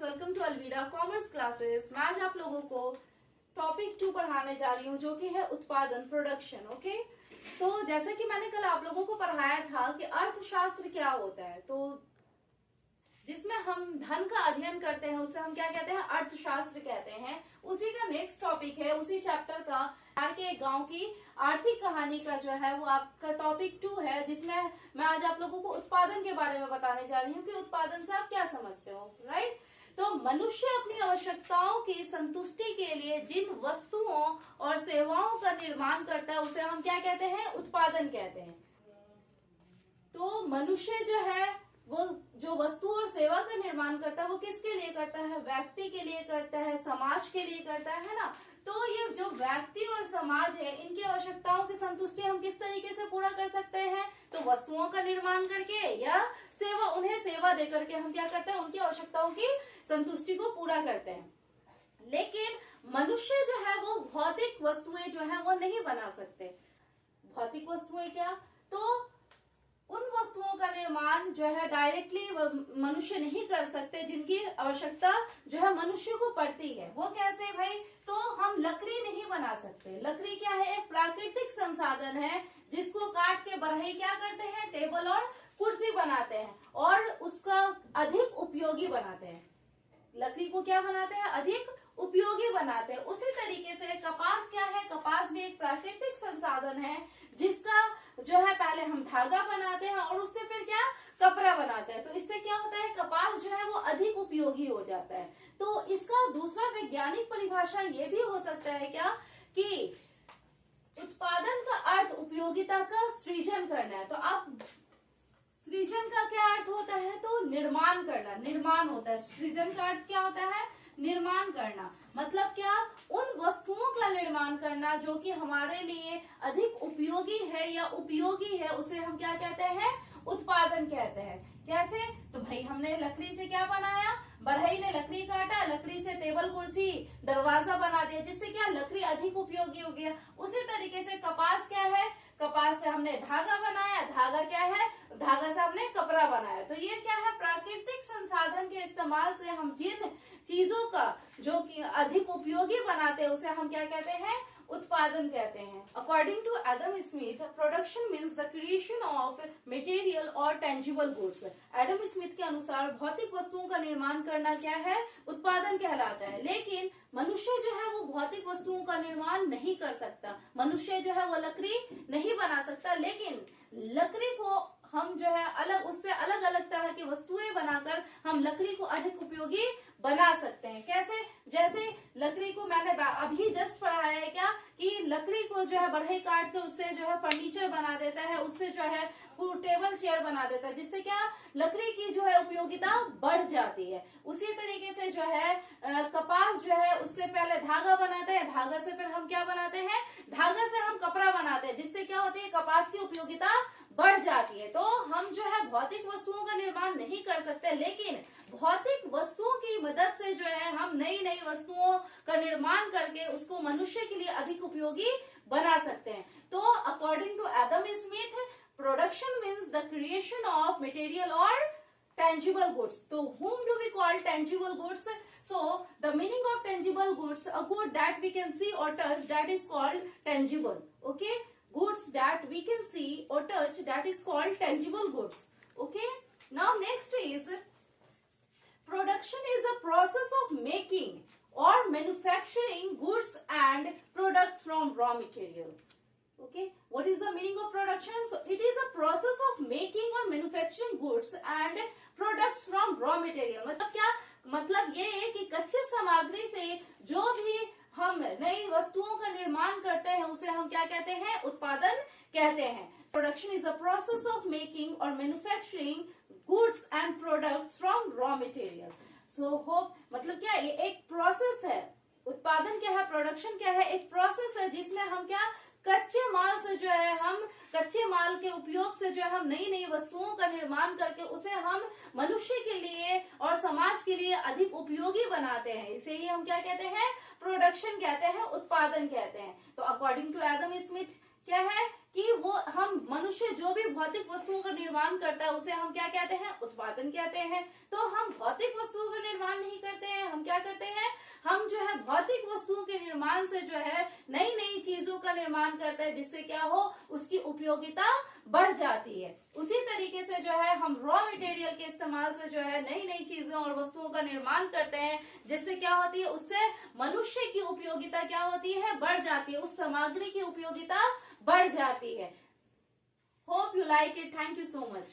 Welcome to अलविदा commerce classes. मैं आज आप लोगों को टॉपिक 2 पढ़ाने जा रही हूँ जो कि है उत्पादन, प्रोडक्शन। ओके, तो जैसे कि मैंने कल आप लोगों को पढ़ाया था कि अर्थशास्त्र क्या होता है, तो जिसमें हम धन का अध्ययन करते हैं उसे हम क्या कहते हैं, अर्थशास्त्र कहते हैं। उसी का नेक्स्ट टॉपिक है, उसी चैप्टर का बिहार के एक गांव की आर्थिक कहानी का जो है वो आपका टॉपिक 2 है, जिसमें मैं आज आप लोगों को उत्पादन के बारे में बताने जा रही हूँ कि उत्पादन से आप क्या समझते हो, राइट। तो मनुष्य अपनी आवश्यकताओं की संतुष्टि के लिए जिन वस्तुओं और सेवाओं का निर्माण करता है उसे हम क्या कहते हैं, उत्पादन कहते हैं। तो मनुष्य जो है वो जो वस्तु और सेवा का निर्माण करता है वो किसके लिए करता है, व्यक्ति के लिए करता है, समाज के लिए करता है ना। तो ये जो व्यक्ति और समाज है इनकी आवश्यकताओं की संतुष्टि हम किस तरीके से पूरा कर सकते हैं, तो वस्तुओं का निर्माण करके या सेवा, उन्हें सेवा दे करके हम क्या करते हैं, उनकी आवश्यकताओं की संतुष्टि को पूरा करते हैं। लेकिन मनुष्य जो है वो भौतिक वस्तुएं जो है वो नहीं बना सकते। भौतिक वस्तुएं क्या, तो उन वस्तुओं का निर्माण जो है डायरेक्टली मनुष्य नहीं कर सकते जिनकी आवश्यकता जो है मनुष्य को पड़ती है। वो कैसे भाई, तो हम लकड़ी नहीं बना सकते। लकड़ी क्या है, एक प्राकृतिक संसाधन है जिसको काट के बढ़ई क्या करते हैं, टेबल और कुर्सी बनाते हैं और उसका अधिक उपयोगी बनाते हैं। लकड़ी को क्या बनाते हैं, अधिक उपयोगी बनाते हैं। उसी तरीके से कपास क्या है, कपास भी एक प्राकृतिक संसाधन है जिसका जो है पहले हम धागा बनाते हैं और उससे फिर क्या, कपड़ा बनाते हैं। तो इससे क्या होता है, कपास जो है वो अधिक उपयोगी हो जाता है। तो इसका दूसरा वैज्ञानिक परिभाषा ये भी हो सकता है क्या, कि उत्पादन का अर्थ उपयोगिता का सृजन करना है। तो आप सृजन का क्या अर्थ होता है, तो निर्माण करना, निर्माण होता है। सृजन का अर्थ क्या होता है, निर्माण करना। मतलब क्या, उन वस्तुओं का निर्माण करना जो कि हमारे लिए अधिक उपयोगी है या उपयोगी है, उसे हम क्या कहते हैं, उत्पादन कहते हैं। कैसे, तो भाई हमने लकड़ी से क्या बनाया, बढ़ई ने लकड़ी काटा, लकड़ी से टेबल कुर्सी दरवाजा बना दिया, जिससे क्या लकड़ी अधिक उपयोगी हो गया। उसी तरीके से कपास क्या है, कपास से हमने धागा बनाया, धागा क्या है, धागा से हमने कपड़ा बनाया। तो ये क्या है, प्राकृतिक संसाधन के इस्तेमाल से हम जिन चीजों का जो कि अधिक उपयोगी बनाते हैं उसे हम क्या कहते हैं, उत्पादन कहते हैं। According to Adam Smith, production means the creation of material और टेंजिबल गुड्स। एडम स्मिथ के अनुसार भौतिक वस्तुओं का निर्माण करना क्या है, उत्पादन कहलाता है। लेकिन मनुष्य जो है वो भौतिक वस्तुओं का निर्माण नहीं कर सकता। मनुष्य जो है वो लकड़ी नहीं बना सकता, लेकिन लकड़ी को हम जो है अलग, उससे अलग अलग तरह की वस्तुएं बनाकर हम लकड़ी को अधिक उपयोगी बना सकते हैं। कैसे, जैसे लकड़ी को मैंने अभी जस्ट पढ़ाया है क्या, कि लकड़ी को जो है बढ़ई काट के उससे जो है फर्नीचर बना देता है, उससे जो है टेबल चेयर बना देता है, जिससे क्या लकड़ी की जो है उपयोगिता बढ़ जाती है। उसी तरीके से जो है कपास जो है उससे पहले धागा बनाते हैं, धागा से फिर हम क्या बनाते हैं, धागा से हम कपड़ा बनाते हैं, जिससे क्या होती है, कपास की उपयोगिता बढ़ जाती है। तो हम जो है भौतिक वस्तुओं का निर्माण नहीं कर सकते, लेकिन भौतिक वस्तुओं की मदद से जो है हम नई नई वस्तुओं का निर्माण करके उसको मनुष्य के लिए अधिक उपयोगी बना सकते हैं। तो according to Adam Smith, production means the creation of material और tangible goods. So whom do we call tangible goods? So the meaning of tangible goods, a good that we can see or touch, that is called tangible. Okay, goods that we can see or touch, that is called tangible goods. Okay, now next is production is a process of making or manufacturing goods and products from raw material. Okay, what is the meaning of production? So it is a process of making or manufacturing goods and products from raw material. मतलब क्या, मतलब ये है कि कच्चे सामग्री से जो भी हम नई वस्तुओं का निर्माण करते हैं उसे हम क्या कहते हैं, उत्पादन कहते हैं। Production is a process of making और manufacturing goods and products from raw material. So hope, मतलब क्या, ये एक प्रोसेस है। उत्पादन क्या है, प्रोडक्शन क्या है, एक प्रोसेस है जिसमें हम क्या, कच्चे माल से जो है, हम कच्चे माल के उपयोग से जो है हम नई नई वस्तुओं का निर्माण करके उसे हम मनुष्य के लिए और समाज के लिए अधिक उपयोगी बनाते हैं। इसे ही हम क्या कहते हैं, प्रोडक्शन कहते हैं, उत्पादन कहते हैं। तो अकॉर्डिंग टू एडम स्मिथ क्या है कि वो हम मनुष्य जो भी भौतिक वस्तुओं का निर्माण करता है उसे हम क्या कहते हैं, उत्पादन कहते हैं। तो हम भौतिक वस्तुओं का निर्माण नहीं करते करते हैं, हम जो है भौतिक वस्तुओं के निर्माण से जो है नई नई चीजों का निर्माण करते हैं, जिससे क्या हो, उसकी उपयोगिता बढ़ जाती है। उसी तरीके से जो है हम रॉ मटेरियल के इस्तेमाल से जो है नई नई चीजों और वस्तुओं का निर्माण करते हैं, जिससे क्या होती है, उससे मनुष्य की उपयोगिता क्या होती है, बढ़ जाती है, उस सामग्री की उपयोगिता बढ़ जाती है। Hope you like it. Thank you so much.